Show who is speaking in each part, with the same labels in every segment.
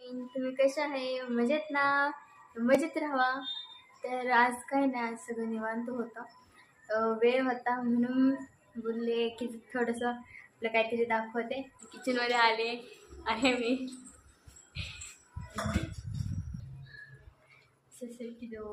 Speaker 1: तुम्ही कशा आहे? मजेत ना? मजेत राहावा. तर आज काय नाही, आज सगळं निवांत होतं. वेळ होता म्हणून बोलले की थोडंसं आपलं काहीतरी दाखवते. किचनमध्ये आले आहे मी. की जो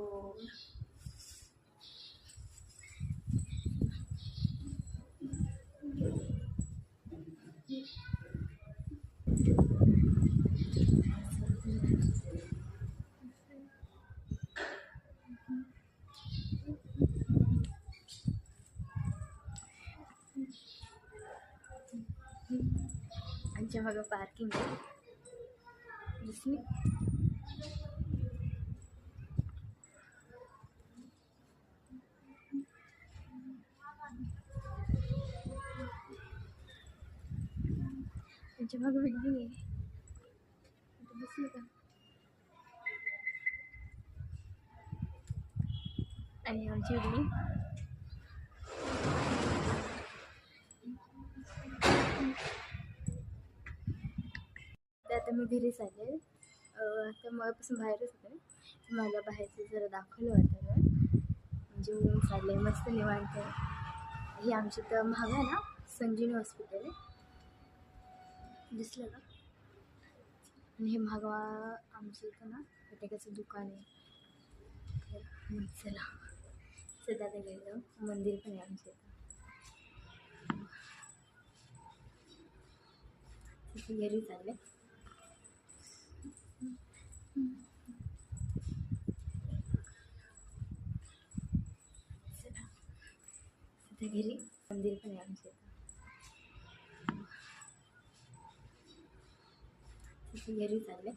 Speaker 1: आमच्या मागं पार्किंग आहे. दिसली? आमच्या मागं बिल्डिंग आहे. दिसली का? आणि आमची बिल्डिंग तर आता मी घरीच आले. आता मगापासून बाहेरच होते. मला बाहेरचं जरा दाखवलं होतं म्हणजे ऊन चाललंय मस्त निवांत. हे आमच्या इथं महाग आहे ना, संजीवनी हॉस्पिटल आहे. दिसलं का? आणि हे महागवा आमच्या इथं ना फटाक्याचं दुकान आहे. तर चला सध्या ते गेलं. मंदिर पण आहे आमच्या इथं. तिथे घरी चालले. चला तिथे घरी मंदिर पण आहे आमच्या इथं. तिथे घरी चालले.